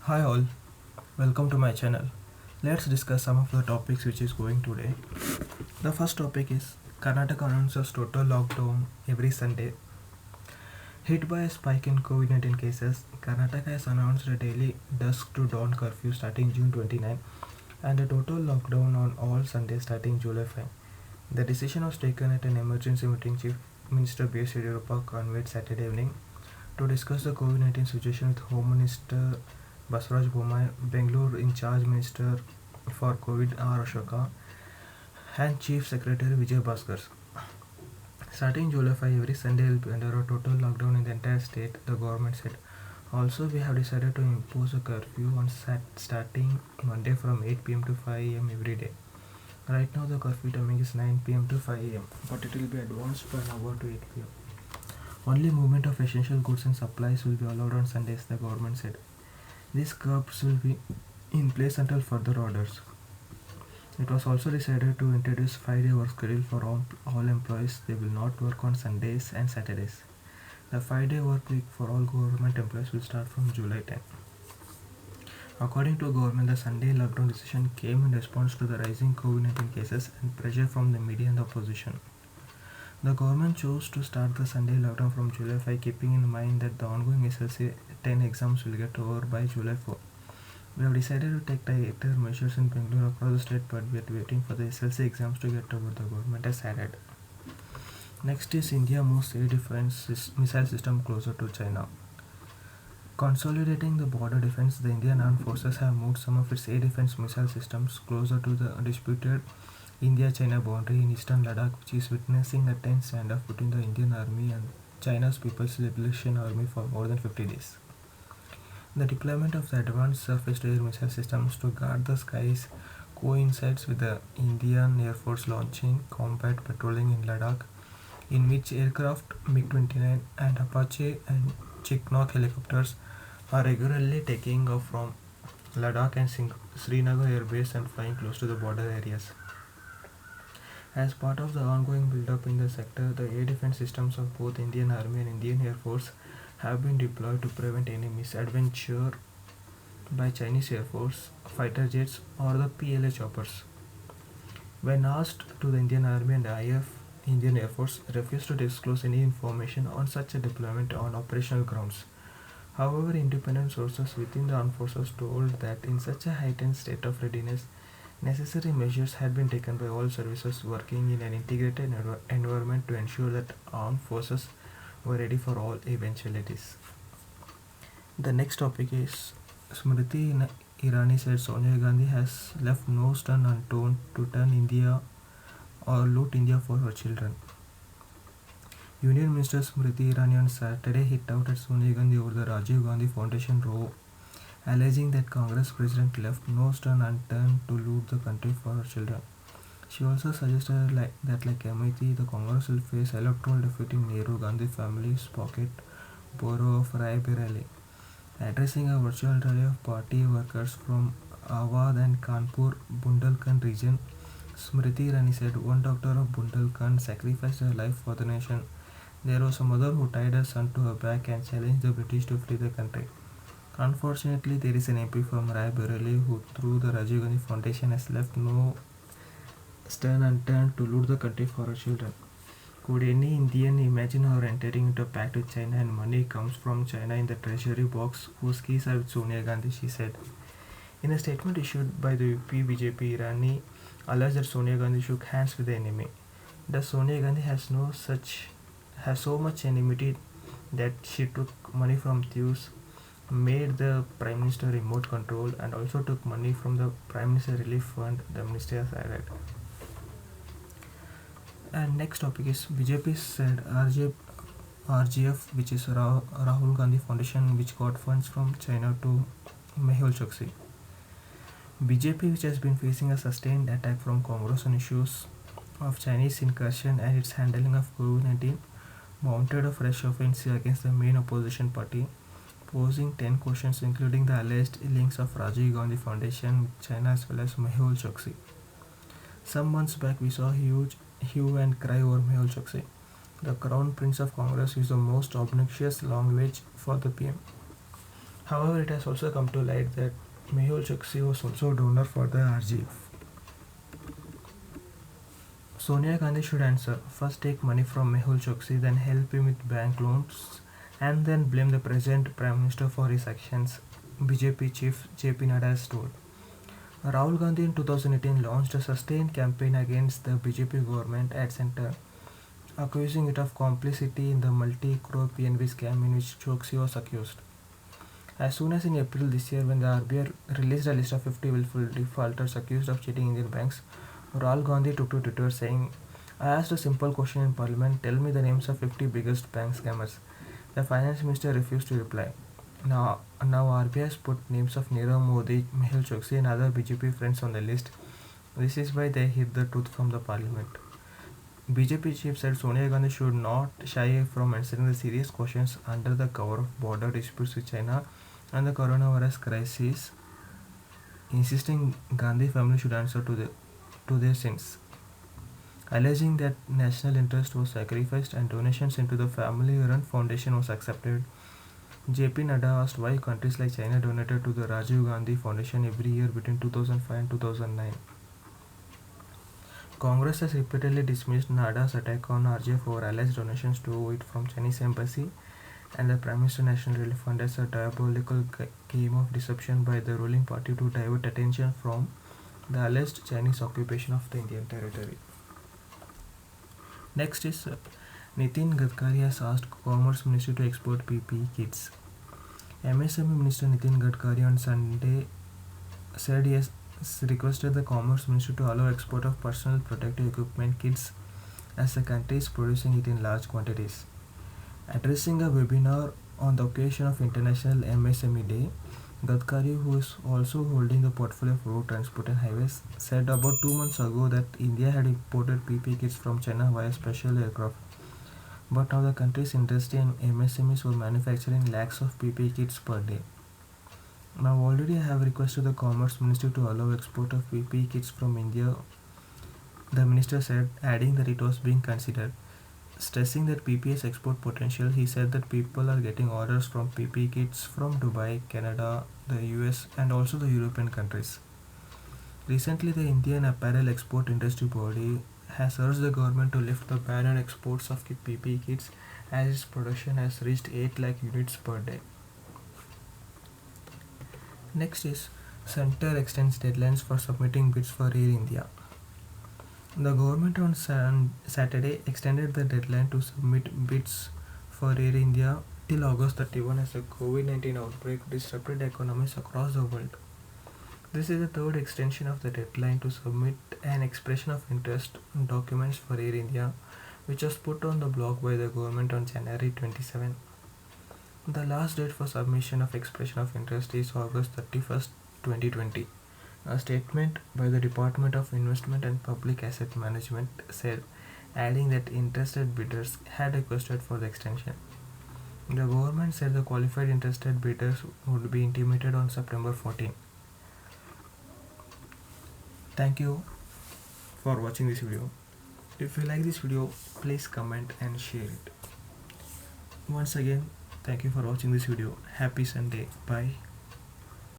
Hi all, welcome to my channel. Let's discuss some of the topics which is going today. The first topic is Karnataka announces total lockdown every Sunday. Hit by a spike in COVID-19 cases, Karnataka has announced a daily dusk to dawn curfew starting June 29 and a total lockdown on all Sundays starting July 5. The decision was taken at an emergency meeting Chief Minister B.S. Yediyurappa convened Saturday evening to discuss the COVID-19 situation with Home Minister Basuraj Bommai, Bangalore in charge Minister for COVID R. Ashoka, and Chief Secretary Vijay Bhaskar. Starting July 5, every Sunday will be under a total lockdown in the entire state, the government said. Also, we have decided to impose a curfew on starting Monday from 8 pm to 5 am every day. Right now, the curfew timing is 9 pm to 5 am, but it will be advanced by an hour to 8 pm. Only movement of essential goods and supplies will be allowed on Sundays, the government said. These curbs will be in place until further orders. It was also decided to introduce 5-day work schedule for all employees. They will not work on Sundays and Saturdays. The 5-day work week for all government employees will start from July 10. According to government, the Sunday lockdown decision came in response to the rising COVID-19 cases and pressure from the media and the opposition. The government chose to start the Sunday lockdown from July 5, keeping in mind that the ongoing SLC 10 exams will get over by July 4. We have decided to take tighter measures in Bangalore across the state, but we are waiting for the SLC exams to get over, the government has added. Next is India moves air defense missile system closer to China. Consolidating the border defense, the Indian Armed Forces have moved some of its air defense missile systems closer to the disputed India-China boundary in eastern Ladakh, which is witnessing a tense standoff between the Indian Army and China's People's Liberation Army for more than 50 days. The deployment of the advanced surface-to-air missile systems to guard the skies coincides with the Indian Air Force launching combat patrolling in Ladakh, in which aircraft MiG-29 and Apache and Chinook helicopters are regularly taking off from Ladakh and Srinagar Air Base and flying close to the border areas. As part of the ongoing build-up in the sector, the air defense systems of both Indian Army and Indian Air Force have been deployed to prevent any misadventure by Chinese Air Force fighter jets or the PLA choppers. When asked to the Indian Army and Indian Air Force refused to disclose any information on such a deployment on operational grounds. However, independent sources within the armed forces told that in such a heightened state of readiness, necessary measures had been taken by all services working in an integrated environment to ensure that armed forces were ready for all eventualities. The next topic is Smriti Irani said Sonia Gandhi has left no stone unturned to turn India or loot India for her children. Union Minister Smriti Irani on Saturday hit out at Sonia Gandhi over the Rajiv Gandhi Foundation row, alleging that Congress President left no stone unturned to loot the country for her children. She also suggested that like Amity, the Congress will face electoral defeat in Nehru Gandhi family's pocket borough of Rai Bareli. Addressing a virtual rally of party workers from Awadh and Kanpur, Bundelkhand region, Smriti Irani said one doctor of Bundelkhand sacrificed her life for the nation. There was a mother who tied her son to her back and challenged the British to free the country. Unfortunately, there is an MP from Rai Bareli who, through the Rajiv Gandhi Foundation, has left no stone unturned to loot the country for her children. Could any Indian imagine her entering into a pact with China and money comes from China in the treasury box whose keys are with Sonia Gandhi, she said. In a statement issued by the UP BJP, Irani alleged that Sonia Gandhi shook hands with the enemy. Thus, Sonia Gandhi has so much enmity that she took money from thieves, made the Prime Minister remote control, and also took money from the Prime Minister Relief Fund, the minister has added. And next topic is BJP said RGF, which is Rahul Gandhi Foundation, which got funds from China to Mehul Choksi. BJP, which has been facing a sustained attack from Congress on issues of Chinese incursion and its handling of COVID-19, mounted a fresh offensive against the main opposition party, posing 10 questions including the alleged links of Rajiv Gandhi Foundation with China as well as Mehul Choksi. Some months back, we saw huge hue and cry over Mehul Choksi. The Crown Prince of Congress is the most obnoxious language for the PM. However, it has also come to light that Mehul Choksi was also a donor for the RGF. Sonia Gandhi should answer. First take money from Mehul Choksi, then help him with bank loans, and then blame the present Prime Minister for his actions, BJP chief JP Nadda has told. Rahul Gandhi in 2018 launched a sustained campaign against the BJP government at center, accusing it of complicity in the multi-crore PNB scam in which Choksi was accused. As soon as in April this year, when the RBI released a list of 50 willful defaulters accused of cheating Indian banks, Rahul Gandhi took to Twitter saying, I asked a simple question in Parliament, tell me the names of 50 biggest bank scammers. The finance minister refused to reply. Now RBI has put names of Nirav Modi, Mehul Choksi and other BJP friends on the list. This is why they hid the truth from the Parliament. BJP chief said Sonia Gandhi should not shy from answering the serious questions under the cover of border disputes with China and the coronavirus crisis, insisting Gandhi family should answer to their sins. Alleging that national interest was sacrificed and donations into the family-run foundation was accepted, JP Nadda asked why countries like China donated to the Rajiv Gandhi Foundation every year between 2005 and 2009. Congress has repeatedly dismissed Nadda's attack on RGF for alleged donations to it from Chinese embassy and the Prime Minister National Relief Fund as a diabolical game of deception by the ruling party to divert attention from the alleged Chinese occupation of the Indian territory. Next is Nitin Gadkari has asked Commerce Ministry to export PPE kits. MSME Minister Nitin Gadkari on Sunday said he has requested the Commerce Ministry to allow export of personal protective equipment kits as the country is producing it in large quantities. Addressing a webinar on the occasion of International MSME Day, Gadkari, who is also holding the portfolio of road transport and highways, said about 2 months ago that India had imported PPE kits from China via special aircraft. But now the country's industry and MSMEs were manufacturing lakhs of PPE kits per day. Now already I have requested the Commerce Ministry to allow export of PPE kits from India, the minister said, adding that it was being considered. Stressing that PPE's export potential, he said that people are getting orders from PPE kits from Dubai, Canada, the US and also the European countries. Recently, the Indian Apparel Export Industry Body has urged the government to lift the ban on exports of PPE kits as its production has reached 8 lakh units per day. Next is Center extends deadlines for submitting bids for Air India. The government on Saturday extended the deadline to submit bids for Air India till August 31 as the COVID-19 outbreak disrupted economies across the world. This is the third extension of the deadline to submit an expression of interest documents for Air India, which was put on the block by the government on January 27. The last date for submission of expression of interest is August 31st, 2020. A statement by the Department of Investment and Public Asset Management said, adding that interested bidders had requested for the extension. The government said the qualified interested bidders would be intimated on September 14. Thank you for watching this video. If you like this video, please comment and share it. Once again, thank you for watching this video. Happy Sunday. Bye.